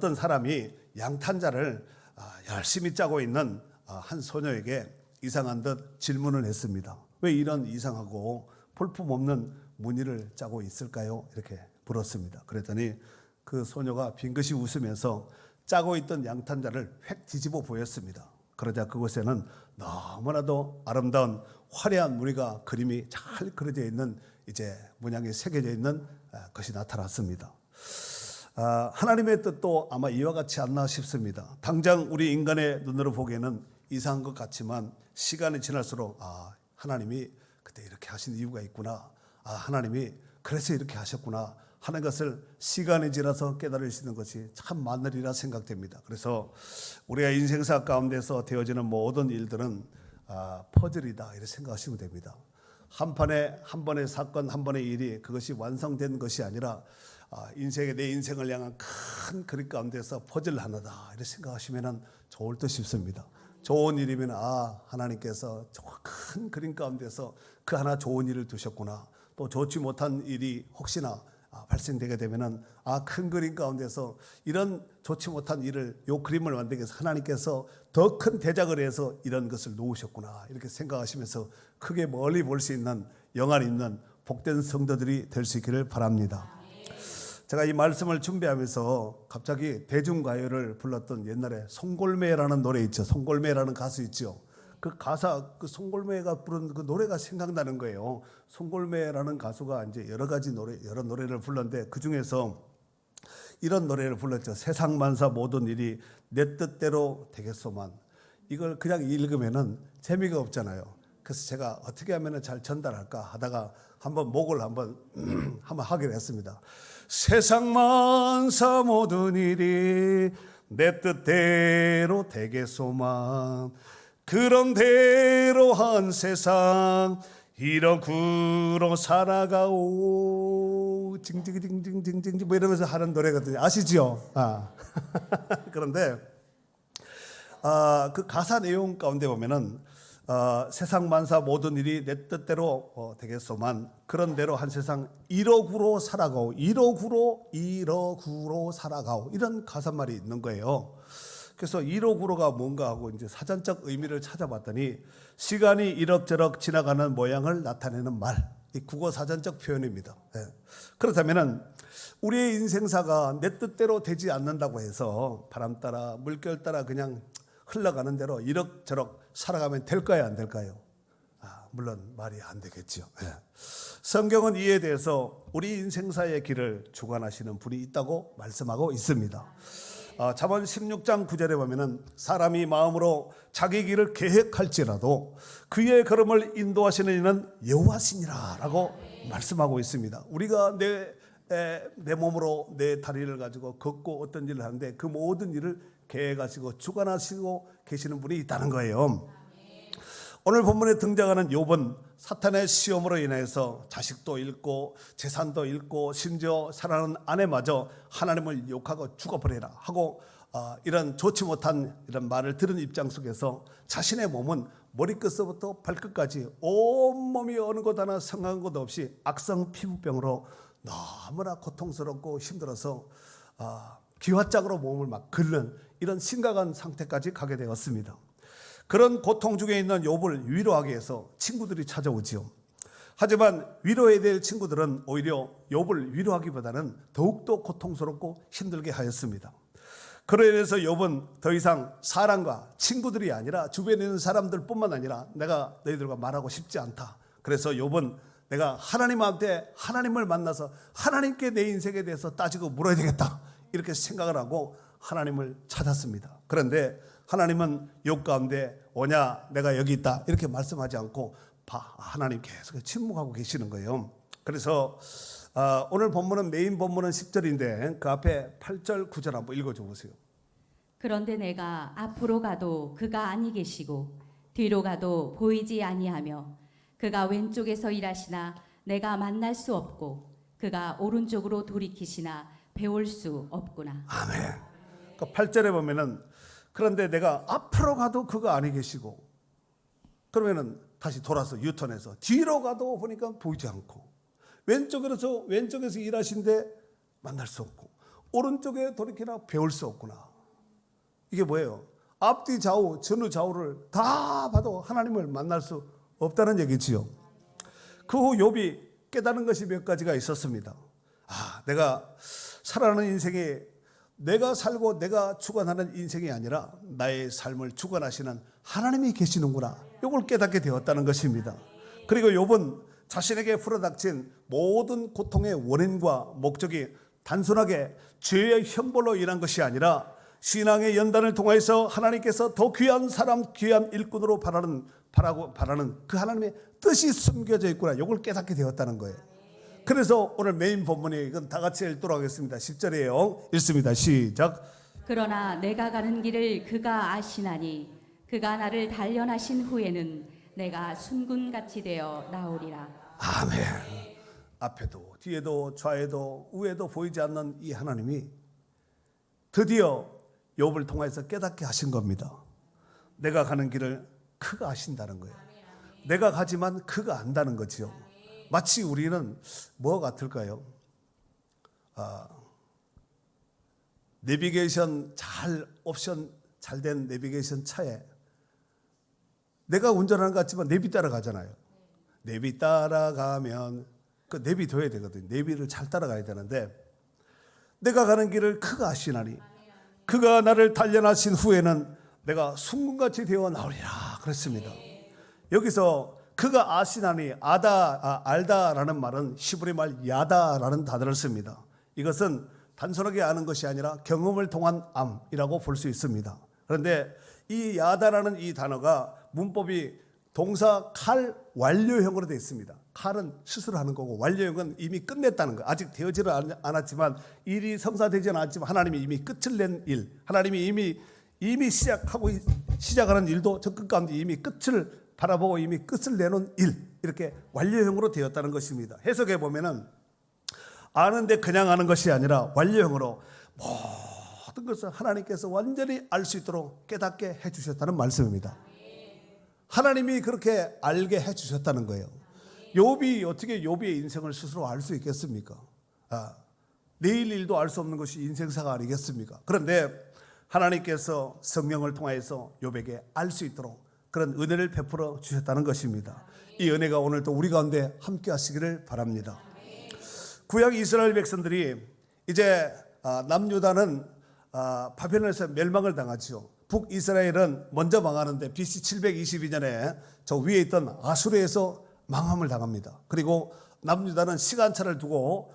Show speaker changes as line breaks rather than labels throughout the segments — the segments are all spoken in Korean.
어떤 사람이 양탄자를 열심히 짜고 있는 한 소녀에게 이상한 듯 질문을 했습니다. 왜 이런 이상하고 볼품없는 무늬를 짜고 있을까요? 이렇게 물었습니다. 그랬더니 그 소녀가 빙긋이 웃으면서 짜고 있던 양탄자를 획 뒤집어 보였습니다. 그러자 그곳에는 너무나도 아름다운 화려한 무늬가 그림이 잘 그려져 있는 이제 문양이 새겨져 있는 것이 나타났습니다. 하나님의 뜻도 아마 이와 같지 않나 싶습니다. 당장 우리 인간의 눈으로 보기에는 이상한 것 같지만 시간이 지날수록 하나님이 그때 이렇게 하신 이유가 있구나, 하나님이 그래서 이렇게 하셨구나 하는 것을 시간이 지나서 깨달을 수 있는 것이 참 많으리라 생각됩니다. 그래서 우리가 인생사 가운데서 되어지는 모든 일들은 퍼즐이다 이렇게 생각하시면 됩니다. 한 번의 사건, 한 번의 일이 그것이 완성된 것이 아니라 내 인생을 향한 큰 그림 가운데서 퍼즐 하나다 이렇게 생각하시면 좋을 듯 싶습니다. 좋은 일이면 하나님께서 큰 그림 가운데서 그 하나 좋은 일을 두셨구나. 또 좋지 못한 일이 혹시나 발생되게 되면은 큰 그림 가운데서 이런 좋지 못한 일을, 요 그림을 만들기 위해서 하나님께서 더 큰 대작을 해서 이런 것을 놓으셨구나 이렇게 생각하시면서 크게 멀리 볼 수 있는 영안 있는 복된 성도들이 될 수 있기를 바랍니다. 제가 이 말씀을 준비하면서 갑자기 대중가요를 불렀던 옛날에 송골매라는 노래 있죠. 송골매라는 가수 있죠. 그 가사, 그 송골매가 부른 그 노래가 생각나는 거예요. 송골매라는 가수가 이제 여러 노래를 불렀는데 그 중에서 이런 노래를 불렀죠. 세상 만사 모든 일이 내 뜻대로 되겠소만. 이걸 그냥 읽으면은 재미가 없잖아요. 그래서 제가 어떻게 하면 잘 전달할까 하다가 목을 한번 하기로 했습니다. 세상 만사 모든 일이 내 뜻대로 되겠소만. 그런 대로 한 세상 이러구로 살아가오. 징징징징징징 뭐 이러면서 하는 노래거든요. 아시죠? 그런데 그 가사 내용 가운데 보면은 세상 만사 모든 일이 내 뜻대로 되겠소만 그런 대로 한 세상 이러구로 살아가오. 이러구로 살아가오. 이런 가사말이 있는 거예요. 그래서 이러구로가 뭔가 하고 이제 사전적 의미를 찾아봤더니 시간이 이럭저럭 지나가는 모양을 나타내는 말, 이 국어 사전적 표현입니다. 그렇다면은 우리의 인생사가 내 뜻대로 되지 않는다고 해서 바람 따라 물결 따라 그냥 흘러가는 대로 이럭저럭 살아가면 될까요, 안 될까요? 물론 말이 안 되겠죠. 성경은 이에 대해서 우리 인생사의 길을 주관하시는 분이 있다고 말씀하고 있습니다. 잠언 16장 9절에 보면은 사람이 마음으로 자기 길을 계획할지라도 그의 걸음을 인도하시는 이는 여호와시니라라고 말씀하고 있습니다. 우리가 내 몸으로 내 다리를 가지고 걷고 어떤 일을 하는데 그 모든 일을 계획하시고 주관하시고 계시는 분이 있다는 거예요. 오늘 본문에 등장하는 욥은 사탄의 시험으로 인해서 자식도 잃고 재산도 잃고 심지어 사랑하는 아내마저 하나님을 욕하고 죽어버리라 하고 이런 좋지 못한 이런 말을 들은 입장 속에서 자신의 몸은 머리끝부터 발끝까지 온몸이 어느 곳 하나 성한 것 없이 악성 피부병으로 너무나 고통스럽고 힘들어서 기왓장으로 몸을 막 긁는 이런 심각한 상태까지 가게 되었습니다. 그런 고통 중에 있는 욥을 위로하기 위해서 친구들이 찾아오지요. 하지만 위로해야 될 친구들은 오히려 욥을 위로하기보다는 더욱더 고통스럽고 힘들게 하였습니다. 그로 인해서 욥은 더 이상 사람과 친구들이 아니라 주변에 있는 사람들뿐만 아니라 내가 너희들과 말하고 싶지 않다. 그래서 욥은 내가 하나님한테 하나님을 만나서 하나님께 내 인생에 대해서 따지고 물어야 되겠다 이렇게 생각을 하고 하나님을 찾았습니다. 그런데 하나님은 욥 가운데 오냐 내가 여기 있다 이렇게 말씀하지 않고 하나님 계속 침묵하고 계시는 거예요. 그래서 오늘 본문은 메인 본문은 10절인데 그 앞에 8절 9절 한번 읽어줘 보세요.
그런데 내가 앞으로 가도 그가 아니 계시고 뒤로 가도 보이지 아니하며 그가 왼쪽에서 일하시나 내가 만날 수 없고 그가 오른쪽으로 돌이키시나 배울 수 없구나.
아멘. 그 8절에 보면은 그런데 내가 앞으로 가도 그가 아니 계시고 그러면은 다시 돌아서 유턴해서 뒤로 가도 보니까 보이지 않고 왼쪽에서 일하신데 만날 수 없고 오른쪽에 돌이키나 배울 수 없구나. 이게 뭐예요? 앞뒤 좌우 전후 좌우를 다 봐도 하나님을 만날 수 없다는 얘기지요. 그 후 욥이 깨달은 것이 몇 가지가 있었습니다. 내가 살아가는 인생이 내가 살고 내가 주관하는 인생이 아니라 나의 삶을 주관하시는 하나님이 계시는구나. 이걸 깨닫게 되었다는 것입니다. 그리고 욥은 자신에게 풀어닥친 모든 고통의 원인과 목적이 단순하게 죄의 형벌로 인한 것이 아니라 신앙의 연단을 통해서 하나님께서 더 귀한 사람, 귀한 일꾼으로 바라는 그 하나님의 뜻이 숨겨져 있구나. 이걸 깨닫게 되었다는 거예요. 그래서 오늘 메인 본문이 이건 다 같이 읽도록 하겠습니다. 10절이에요. 읽습니다. 시작.
그러나 내가 가는 길을 그가 아시나니 그가 나를 단련하신 후에는 내가 순군같이 되어 나오리라.
아멘. 앞에도 뒤에도 좌에도 우에도 보이지 않는 이 하나님이 드디어 욥을 통해서 깨닫게 하신 겁니다. 내가 가는 길을 그가 아신다는 거예요. 내가 가지만 그가 안다는 거지요. 마치 우리는 뭐 같을까요? 내비게이션 옵션 잘 된 내비게이션 차에 내가 운전하는 것 같지만 내비 따라가잖아요. 내비 따라가면 그 내비 둬야 되거든요. 내비를 잘 따라가야 되는데 내가 가는 길을 그가 아시나니 그가 나를 단련하신 후에는 내가 순금같이 되어 나오리라 그랬습니다. 여기서 그가 아시나니 알다라는 말은 히브리 말 야다라는 단어를 씁니다. 이것은 단순하게 아는 것이 아니라 경험을 통한 암이라고 볼 수 있습니다. 그런데 이 야다라는 이 단어가 문법이 동사 칼 완료형으로 되어 있습니다. 칼은 스스로 하는 거고 완료형은 이미 끝냈다는 거. 아직 되어지는 않았지만 일이 성사되지는 않았지만 하나님이 이미 끝을 낸 일, 하나님이 이미 시작하는 일도 저 끝 가운데 이미 끝을 바라보고 이미 끝을 내놓은 일, 이렇게 완료형으로 되었다는 것입니다. 해석해 보면은 아는데 그냥 아는 것이 아니라 완료형으로 모든 것을 하나님께서 완전히 알 수 있도록 깨닫게 해주셨다는 말씀입니다. 하나님이 그렇게 알게 해주셨다는 거예요. 욥이 어떻게 욥의 인생을 스스로 알 수 있겠습니까? 내일 일도 알 수 없는 것이 인생사가 아니겠습니까? 그런데 하나님께서 성령을 통해서 욥에게 알 수 있도록 그런 은혜를 베풀어 주셨다는 것입니다. 이 은혜가 오늘도 우리 가운데 함께 하시기를 바랍니다. 구약 이스라엘 백성들이 이제 남유다는 바벨론에서 멸망을 당하죠. 북이스라엘은 먼저 망하는데 BC 722년에 저 위에 있던 아수르에서 망함을 당합니다. 그리고 남유다는 시간차를 두고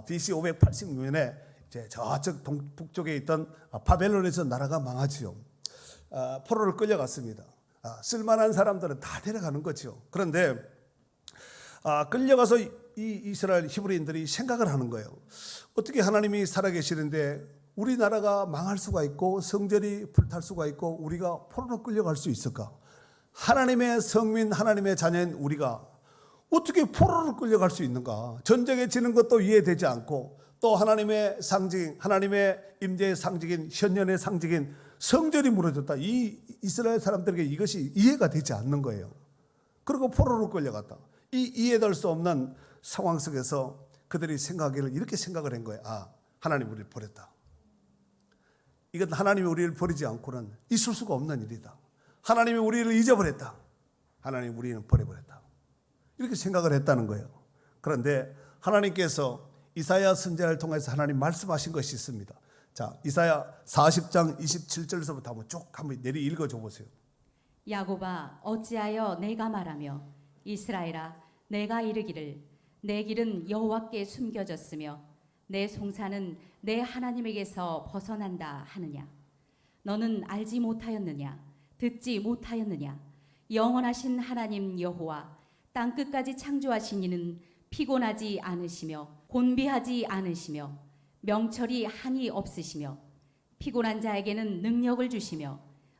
BC 586년에 이제 저쪽 북쪽에 있던 바벨론에서 나라가 망하지요. 포로를 끌려갔습니다. 쓸만한 사람들은 다 데려가는 거죠. 그런데 끌려가서 이 이스라엘 히브리인들이 생각을 하는 거예요. 어떻게 하나님이 살아계시는데 우리나라가 망할 수가 있고 성전이 불탈 수가 있고 우리가 포로로 끌려갈 수 있을까? 하나님의 성민, 하나님의 자녀인 우리가 어떻게 포로로 끌려갈 수 있는가? 전쟁에 지는 것도 이해되지 않고 또 하나님의 상징, 하나님의 임재의 상징인 현년의 상징인 성전이 무너졌다. 이 이스라엘 사람들에게 이것이 이해가 되지 않는 거예요. 그리고 포로로 끌려갔다. 이 이해될 수 없는 상황 속에서 그들이 생각하기를 이렇게 생각을 한 거예요. 하나님 우리를 버렸다. 이건 하나님이 우리를 버리지 않고는 있을 수가 없는 일이다. 하나님이 우리를 잊어버렸다. 하나님 우리는 버려버렸다. 이렇게 생각을 했다는 거예요. 그런데 하나님께서 이사야 선지자를 통해서 하나님 말씀하신 것이 있습니다. 자, 이사야 40장 27절에서부터 한번 내리 읽어줘 보세요.
야곱아 어찌하여 내가 말하며 이스라엘아 내가 이르기를 내 길은 여호와께 숨겨졌으며 내 송사는 내 하나님에게서 벗어난다 하느냐. 너는 알지 못하였느냐 듣지 못하였느냐. 영원하신 하나님 여호와 땅끝까지 창조하신 이는 피곤하지 않으시며 곤비하지 않으시며 명철이 한이 없으시며 피곤한 자에게는 능력을 주시며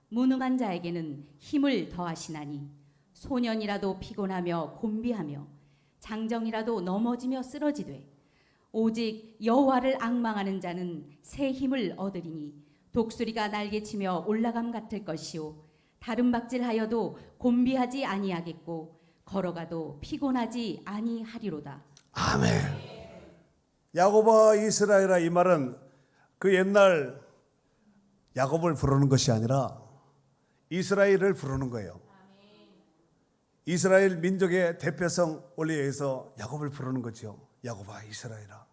무능한 자에게는 힘을 더하시나니 소년이라도 피곤하며 곤비하며 장정이라도 넘어지며 쓰러지되 오직 여호와를 앙망하는 자는 새 힘을 얻으리니 독수리가 날개치며 올라감 같을 것이요 다른 박질하여도 곤비하지 아니하겠고 걸어가도 피곤하지 아니하리로다.
아멘. 야곱아 이스라엘아, 이 말은 그 옛날 야곱을 부르는 것이 아니라 이스라엘을 부르는 거예요. 이스라엘 민족의 대표성 원리에서 야곱을 부르는 거죠. 야곱아, 이스라엘아.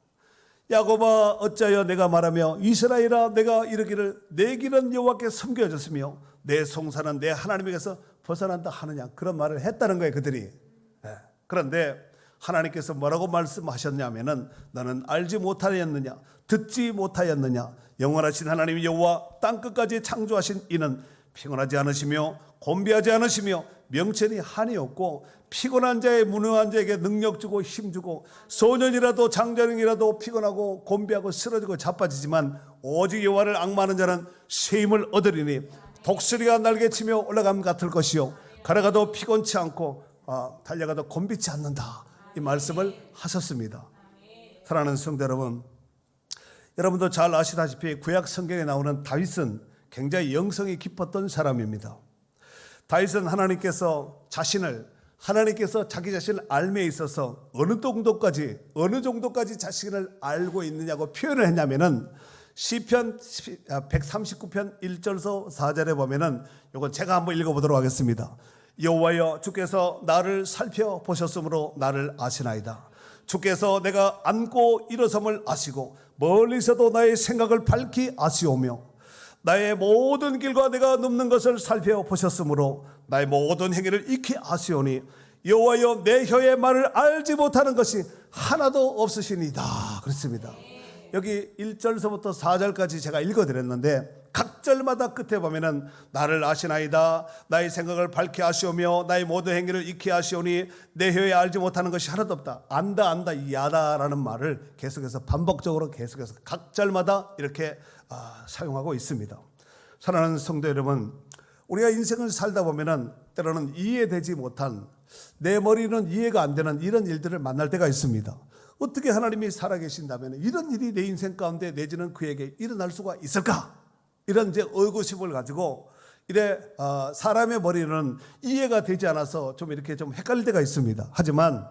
야곱아, 어찌하여 내가 말하며 이스라엘아, 내가 이르기를 내 길은 여호와께 섬겨졌으며 내 송사는 내 하나님에게서 벗어난다 하느냐, 그런 말을 했다는 거예요, 그들이. 그런데 하나님께서 뭐라고 말씀하셨냐면은 너는 알지 못하였느냐, 듣지 못하였느냐, 영원하신 하나님 여호와 땅끝까지 창조하신 이는 피곤하지 않으시며 곤비하지 않으시며 명철이 한이 없고 피곤한 자의 무능한 자에게 능력 주고 힘 주고 소년이라도 장자능이라도 피곤하고 곤비하고 쓰러지고 자빠지지만 오직 여호와를 앙마하는 자는 새 힘을 얻으리니 독수리가 날개치며 올라감 같을 것이요 걸어가도 피곤치 않고 달려가도 곤비치 않는다, 이 말씀을 하셨습니다. 사랑하는 성도 여러분, 여러분도 잘 아시다시피 구약 성경에 나오는 다윗은 굉장히 영성이 깊었던 사람입니다. 다윗은 하나님께서 자기 자신을 알매 있어서 어느 정도까지 자신을 알고 있느냐고 표현을 했냐면은 시편 139편 1절서 4절에 보면은 이건 제가 한번 읽어보도록 하겠습니다. 여호와여, 주께서 나를 살펴보셨으므로 나를 아시나이다. 주께서 내가 앉고 일어섬을 아시고 멀리서도 나의 생각을 밝히 아시오며 나의 모든 길과 내가 눕는 것을 살펴보셨으므로 나의 모든 행위를 익히 아시오니 여호와여, 내 혀의 말을 알지 못하는 것이 하나도 없으시니이다. 그렇습니다. 여기 1절서부터 4절까지 제가 읽어드렸는데 각 절마다 끝에 보면은 나를 아시나이다, 나의 생각을 밝히 아시오며 나의 모든 행위를 익히 아시오니 내 혀에 알지 못하는 것이 하나도 없다. 안다 이 야다라는 말을 계속해서 반복적으로 계속해서 각 절마다 이렇게 사용하고 있습니다. 사랑하는 성도 여러분, 우리가 인생을 살다 보면은 때로는 이해되지 못한, 내 머리는 이해가 안 되는 이런 일들을 만날 때가 있습니다. 어떻게 하나님이 살아계신다면 이런 일이 내 인생 가운데 내지는 그에게 일어날 수가 있을까? 이런 이제 의구심을 가지고 사람의 머리는 이해가 되지 않아서 좀 이렇게 좀 헷갈릴 때가 있습니다. 하지만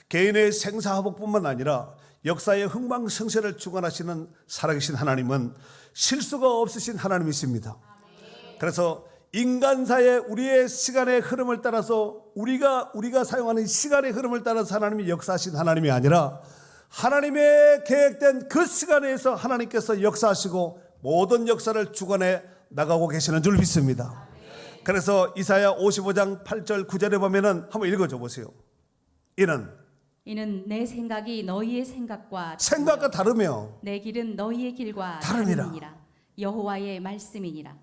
개인의 생사화복뿐만 아니라 역사의 흥망성쇠를 주관하시는 살아계신 하나님은 실수가 없으신 하나님이십니다. 그래서 인간사의 우리의 시간의 흐름을 따라서 우리가 사용하는 시간의 흐름을 따라서 하나님이 역사하신 하나님이 아니라 하나님의 계획된 그 시간에서 하나님께서 역사하시고 모든 역사를 주관해 나가고 계시는 줄 믿습니다. 그래서 이사야 55장 8절 9절에 보면은 한번 읽어줘 보세요.
이는 내 생각이 너희의 생각과
다르며
내 길은 너희의 길과
다름이라.
다름이니라. 여호와의 말씀이니라.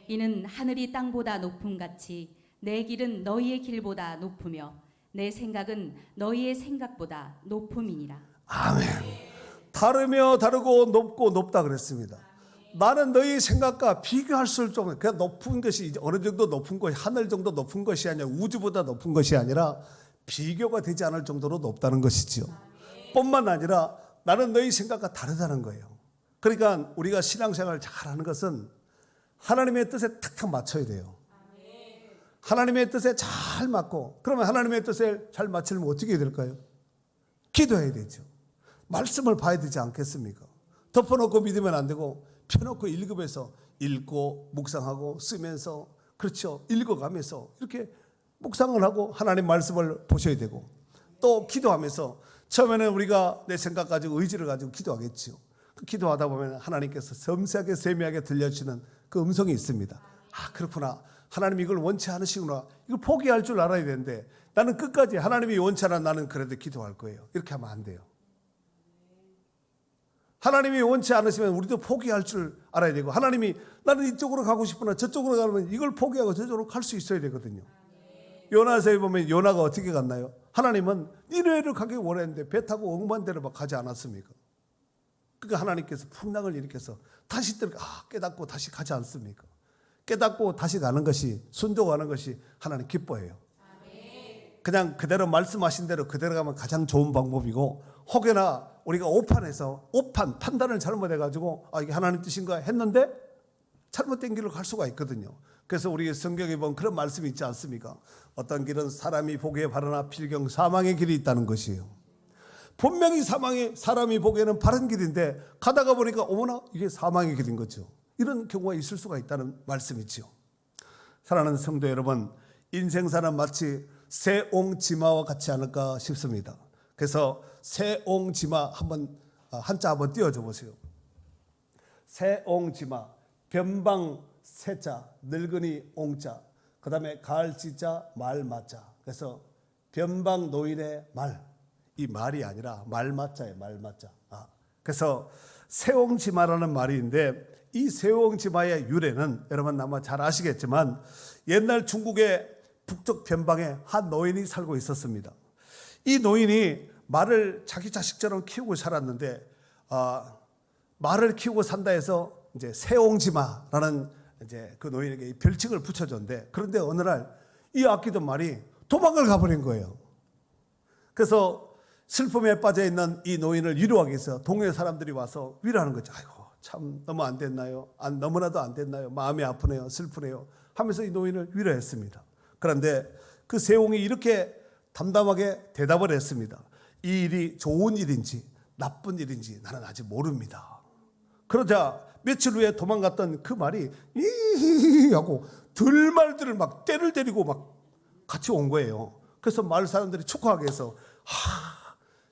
이는 하늘이 땅보다 높음 같이 내 길은 너희의 길보다 높으며 내 생각은 너희의 생각보다 높음이니라.
아멘. 다르며 다르고 높고 높다 그랬습니다. 나는 너희 생각과 비교할 수 없는, 그냥 높은 것이 어느 정도 높은 것이 하늘 정도 높은 것이 아니라 우주보다 높은 것이 아니라 비교가 되지 않을 정도로 높다는 것이지요. 뿐만 아니라 나는 너희 생각과 다르다는 거예요. 그러니까 우리가 신앙생활을 잘하는 것은 하나님의 뜻에 탁탁 맞춰야 돼요. 하나님의 뜻에 잘 맞고, 그러면 하나님의 뜻에 잘 맞추려면 어떻게 해야 될까요? 기도해야 되죠. 말씀을 봐야 되지 않겠습니까? 덮어놓고 믿으면 안 되고 펴놓고 읽으면서 읽고 묵상하고 쓰면서, 그렇죠, 읽어가면서 이렇게 묵상을 하고 하나님 말씀을 보셔야 되고, 또 기도하면서 처음에는 우리가 내 생각 가지고 의지를 가지고 기도하겠지요. 그 기도하다 보면 하나님께서 섬세하게 세미하게 들려주시는 그 음성이 있습니다. 그렇구나, 하나님이 이걸 원치 않으시구나, 이걸 포기할 줄 알아야 되는데 나는 끝까지 하나님이 원치 않아 나는 그래도 기도할 거예요, 이렇게 하면 안 돼요. 하나님이 원치 않으시면 우리도 포기할 줄 알아야 되고, 하나님이 나는 이쪽으로 가고 싶으나 저쪽으로 가면 이걸 포기하고 저쪽으로 갈 수 있어야 되거든요. 요나서에 보면 요나가 어떻게 갔나요? 하나님은 니네를 가기 원했는데 배 타고 억만대로 막 가지 않았습니까? 그러니까 하나님께서 풍랑을 일으켜서 다시 깨닫고 다시 가지 않습니까? 깨닫고 다시 가는 것이, 순종하는 것이 하나님 기뻐해요. 그냥 그대로 말씀하신 대로 그대로 가면 가장 좋은 방법이고, 혹여나 우리가 판단을 잘못해가지고 이게 하나님 뜻인가 했는데 잘못된 길로 갈 수가 있거든요. 그래서 우리 성경에 보면 그런 말씀이 있지 않습니까? 어떤 길은 사람이 보기에 바르나 필경 사망의 길이 있다는 것이에요. 분명히 사람이 보기에는 바른 길인데 가다가 보니까 어머나 이게 사망의 길인 거죠. 이런 경우가 있을 수가 있다는 말씀이지요. 사랑하는 성도 여러분, 인생사는 마치 세옹지마와 같지 않을까 싶습니다. 그래서 세옹지마 한자 한번 띄워줘 보세요. 세옹지마, 변방 세자, 늙은이 옹자, 그 다음에 가을지자, 말마자. 그래서 변방 노인의 말, 이 말이 아니라 말마자예요. 말마자. 그래서 세옹지마라는 말인데 이 세옹지마의 유래는 여러분 아마 잘 아시겠지만 옛날 중국의 북쪽 변방에 한 노인이 살고 있었습니다. 이 노인이 말을 자기 자식처럼 키우고 살았는데 말을 키우고 산다 해서 이제 세옹지마라는 이제 그 노인에게 별칭을 붙여줬는데, 그런데 어느 날 이 아끼던 말이 도망을 가버린 거예요. 그래서 슬픔에 빠져 있는 이 노인을 위로하기 위해서 동네 사람들이 와서 위로하는 거죠. 아이고 참 너무 안 됐나요? 너무나도 안 됐나요? 마음이 아프네요, 슬프네요 하면서 이 노인을 위로했습니다. 그런데 그 세옹이 이렇게 담담하게 대답을 했습니다. 이 일이 좋은 일인지 나쁜 일인지 나는 아직 모릅니다. 그러자 며칠 후에 도망갔던 그 말이 이 하고 들말들을 막 때를 때리고 막 같이 온 거예요. 그래서 마을 사람들이 축하하게 해서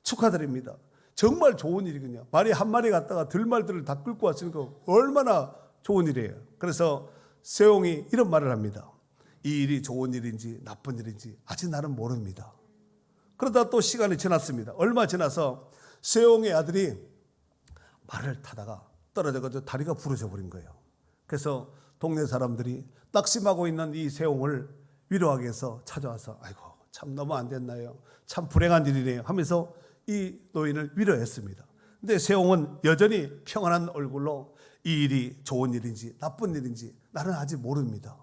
축하드립니다. 정말 좋은 일이군요. 말이 한 마리 갔다가 들말들을 다 끌고 왔으니까 얼마나 좋은 일이에요. 그래서 세옹이 이런 말을 합니다. 이 일이 좋은 일인지 나쁜 일인지 아직 나는 모릅니다. 그러다 또 시간이 지났습니다. 얼마 지나서 세옹의 아들이 말을 타다가 떨어져가지고 다리가 부러져 버린 거예요. 그래서 동네 사람들이 낙심하고 있는 이 세옹을 위로하기 위해서 찾아와서 아이고 참 너무 안 됐나요? 참 불행한 일이네요 하면서 이 노인을 위로했습니다. 근데 세옹은 여전히 평안한 얼굴로 이 일이 좋은 일인지 나쁜 일인지 나는 아직 모릅니다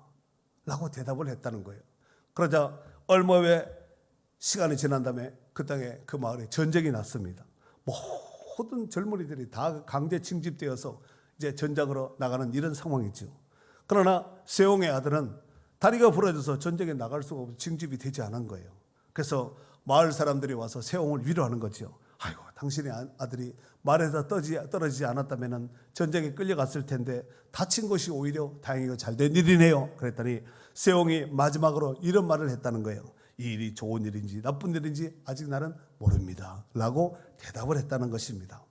라고 대답을 했다는 거예요. 그러자 얼마 후에 시간이 지난 다음에 그 땅에 그 마을에 전쟁이 났습니다. 모든 젊은이들이 다 강제 징집되어서 이제 전장으로 나가는 이런 상황이죠. 그러나 세옹의 아들은 다리가 부러져서 전쟁에 나갈 수가 없어 징집이 되지 않은 거예요. 그래서 마을 사람들이 와서 세옹을 위로하는 거죠. 아이고 당신의 아들이 말에서 떨어지지 않았다면 전쟁에 끌려갔을 텐데 다친 것이 오히려 다행이고 잘된 일이네요. 그랬더니 세옹이 마지막으로 이런 말을 했다는 거예요. 이 일이 좋은 일인지 나쁜 일인지 아직 나는 모릅니다 라고 대답을 했다는 것입니다.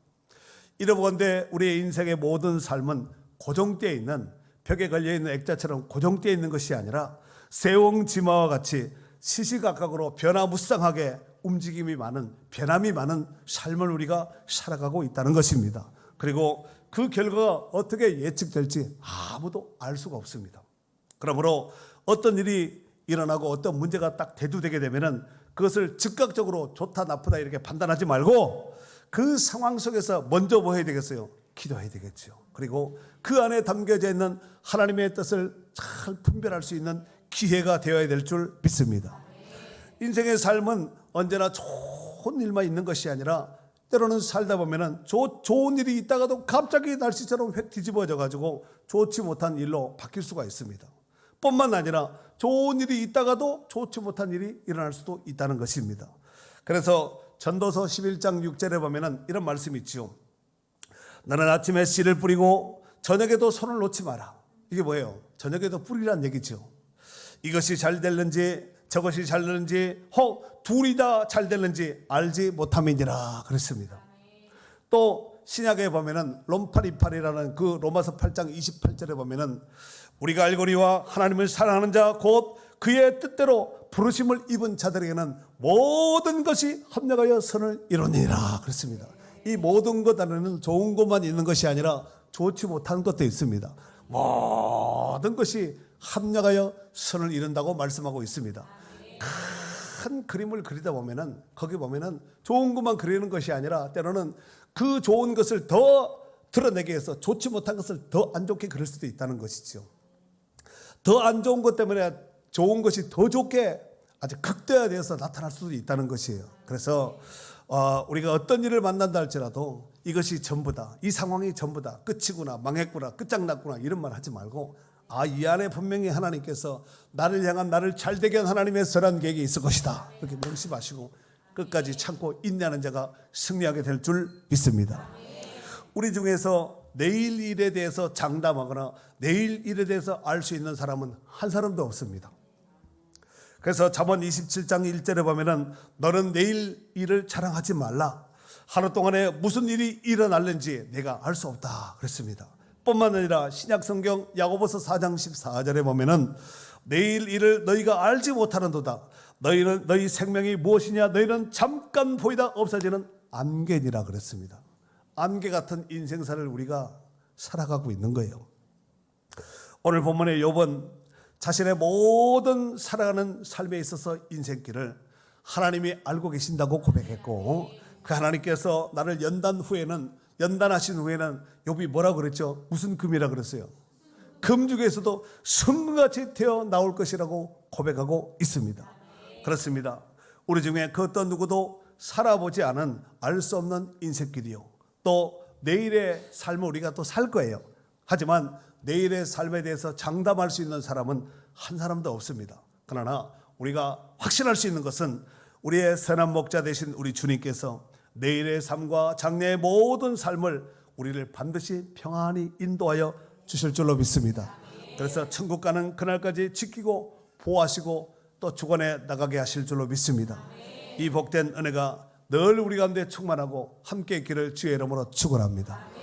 이러건대 우리의 인생의 모든 삶은 고정되어 있는 벽에 걸려있는 액자처럼 고정되어 있는 것이 아니라 세옹지마와 같이 시시각각으로 변화무쌍하게 움직임이 많은 변함이 많은 삶을 우리가 살아가고 있다는 것입니다. 그리고 그 결과가 어떻게 예측될지 아무도 알 수가 없습니다. 그러므로 어떤 일이 일어나고 어떤 문제가 딱 대두되게 되면은 그것을 즉각적으로 좋다 나쁘다 이렇게 판단하지 말고 그 상황 속에서 먼저 뭐 해야 되겠어요? 기도해야 되겠죠. 그리고 그 안에 담겨져 있는 하나님의 뜻을 잘 분별할 수 있는 기회가 되어야 될 줄 믿습니다. 인생의 삶은 언제나 좋은 일만 있는 것이 아니라 때로는 살다 보면은 좋은 일이 있다가도 갑자기 날씨처럼 획 뒤집어져 가지고 좋지 못한 일로 바뀔 수가 있습니다. 뿐만 아니라 좋은 일이 있다가도 좋지 못한 일이 일어날 수도 있다는 것입니다. 그래서 전도서 11장 6절에 보면은 이런 말씀이 있죠. 나는 아침에 씨를 뿌리고 저녁에도 손을 놓지 마라. 이게 뭐예요? 저녁에도 뿌리란 얘기죠. 이것이 잘 될는지 저것이 잘 되는지 혹 둘이 다 잘 되는지 알지 못함이니라 그랬습니다. 또 신약에 보면은 롬파리파리라는 그 로마서 8장 28절에 보면은 우리가 알거니와 하나님을 사랑하는 자 곧 그의 뜻대로 부르심을 입은 자들에게는 모든 것이 합력하여 선을 이루니라 그랬습니다. 이 모든 것 안에는 좋은 것만 있는 것이 아니라 좋지 못한 것도 있습니다. 모든 것이 합력하여 선을 이룬다고 말씀하고 있습니다. 큰 그림을 그리다 보면은 거기 보면은 좋은 것만 그리는 것이 아니라 때로는 그 좋은 것을 더 드러내기 위해서 좋지 못한 것을 더 안 좋게 그릴 수도 있다는 것이죠. 더 안 좋은 것 때문에 좋은 것이 더 좋게 아주 극대화되어서 나타날 수도 있다는 것이에요. 그래서 우리가 어떤 일을 만난다 할지라도 이것이 전부다, 이 상황이 전부다, 끝이구나, 망했구나, 끝장났구나 이런 말 하지 말고 이 안에 분명히 하나님께서 나를 향한 나를 잘되게 한 하나님의 선한 계획이 있을 것이다 이렇게 명심하시고 끝까지 참고 인내하는 자가 승리하게 될 줄 믿습니다. 우리 중에서 내일 일에 대해서 장담하거나 내일 일에 대해서 알 수 있는 사람은 한 사람도 없습니다. 그래서 잠언 27장 1절에 보면은 너는 내일 일을 자랑하지 말라. 하루 동안에 무슨 일이 일어날는지 내가 알 수 없다 그랬습니다. 뿐만 아니라 신약성경 야고보서 4장 14절에 보면은 내일 일을 너희가 알지 못하는도다. 너희 생명이 무엇이냐? 너희는 잠깐 보이다 없어지는 안개니라 그랬습니다. 안개 같은 인생사를 우리가 살아가고 있는 거예요. 오늘 본문의 욥은 자신의 모든 살아가는 삶에 있어서 인생길을 하나님이 알고 계신다고 고백했고, 그 하나님께서 나를 연단하신 후에는 욥이 뭐라고 그랬죠? 무슨 금이라 그랬어요? 금 중에서도 순금같이 되어 나올 것이라고 고백하고 있습니다. 그렇습니다. 우리 중에 그 어떤 누구도 살아보지 않은 알 수 없는 인생길이요, 또 내일의 삶을 우리가 또 살 거예요. 하지만 내일의 삶에 대해서 장담할 수 있는 사람은 한 사람도 없습니다. 그러나 우리가 확신할 수 있는 것은 우리의 선한 목자 되신 우리 주님께서 내일의 삶과 장래의 모든 삶을 우리를 반드시 평안히 인도하여 주실 줄로 믿습니다. 그래서 천국 가는 그날까지 지키고 보호하시고 또 주관해 나가게 하실 줄로 믿습니다. 이 복된 은혜가 늘 우리 가운데 충만하고 함께 있기를 주의 이름으로 축원합니다.